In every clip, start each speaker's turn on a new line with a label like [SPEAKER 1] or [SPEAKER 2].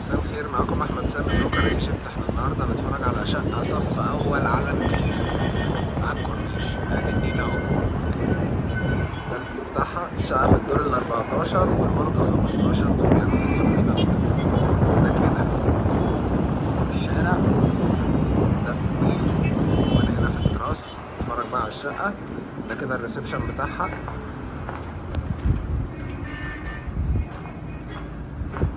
[SPEAKER 1] مساء الخير، معاكم احمد سامي بروكر ايجنت. احنا النهارده هنتفرج على شقه صف اول على النيل على الكورنيش. ادي النيل اهو، ده الفيو بتاعها. الشقه في الدور ال 14 والبرج 15 دور، يعني لسه فوقينا دور. ده كده الشارع، ده فيو النيل، وانا هنا في التراس اتفرج بقى على الشقه. ده كده الريسبشن بتاعها.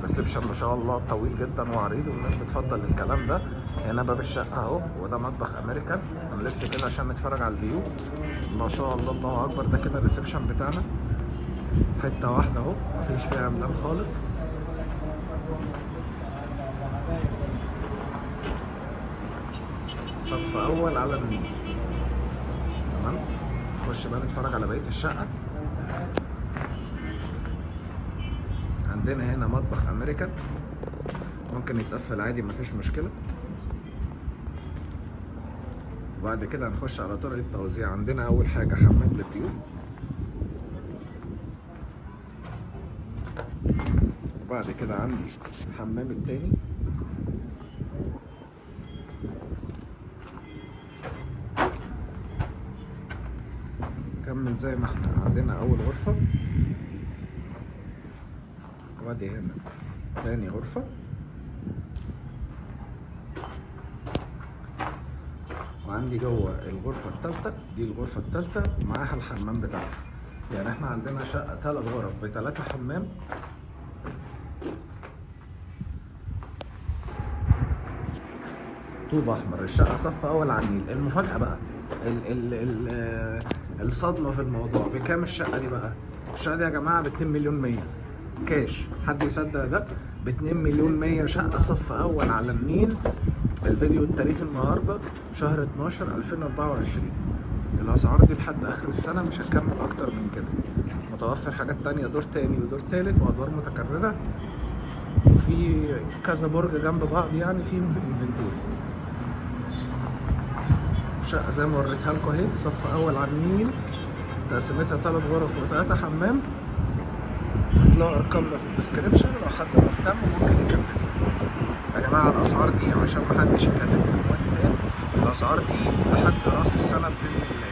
[SPEAKER 1] ريسبشن ما شاء الله طويل جدا وعريض، والناس بتفضل الكلام ده. هنا باب الشقه اهو، وده مطبخ امريكان. هنلف كده عشان نتفرج على الفيو. ما شاء الله الله اكبر. ده كده الريسبشن بتاعنا، حته واحده اهو، مفيش فيها مدام خالص. صف اول على النيل. تمام، نخش بقى نتفرج على بقيه الشقه. عندنا هنا مطبخ امريكان، ممكن يتقفل عادي مفيش مشكله. وبعد كده هنخش على طرق التوزيع. عندنا اول حاجه حمام للضيوف، وبعد كده عندي الحمام التاني، كمل زي ما احنا. عندنا اول غرفه، وادي هنا تاني غرفه، وعندي جوه الغرفه الثالثه. دي الغرفه الثالثه ومعاها الحمام بتاعها. يعني احنا عندنا شقه 3 غرف ب3 حمام. طوب احمر. الشقه صف اول على النيل. المفاجاه بقى، الصدمه في الموضوع، بكام الشقه دي بقى؟ الشقه دي يا جماعه ب 2 مليون 100 كاش. حد يصدق ده؟ ب 2 مليون 100 شقه صف اول على النيل. الفيديو التاريخ النهارده شهر 12 2024. الاسعار دي لحد اخر السنه، مش هتكمل اكتر من كده. متوفر حاجات تانية، دور تاني ودور تالت وادوار متكرره، وفي كذا برج جنب بعض، يعني في انفنتوري. شقه زي ما وريتها لكم اهي، صف اول على النيل، تقسيمتها 3 غرف و3 حمام. هتلاقوا ارقامنا في الديسكريبشن، لو حد مهتم ممكن يكمل. يا جماعه الاسعار دي عشان محدش يكلمنا في وقت تاني، الاسعار دي لحد راس السنه باذن الله.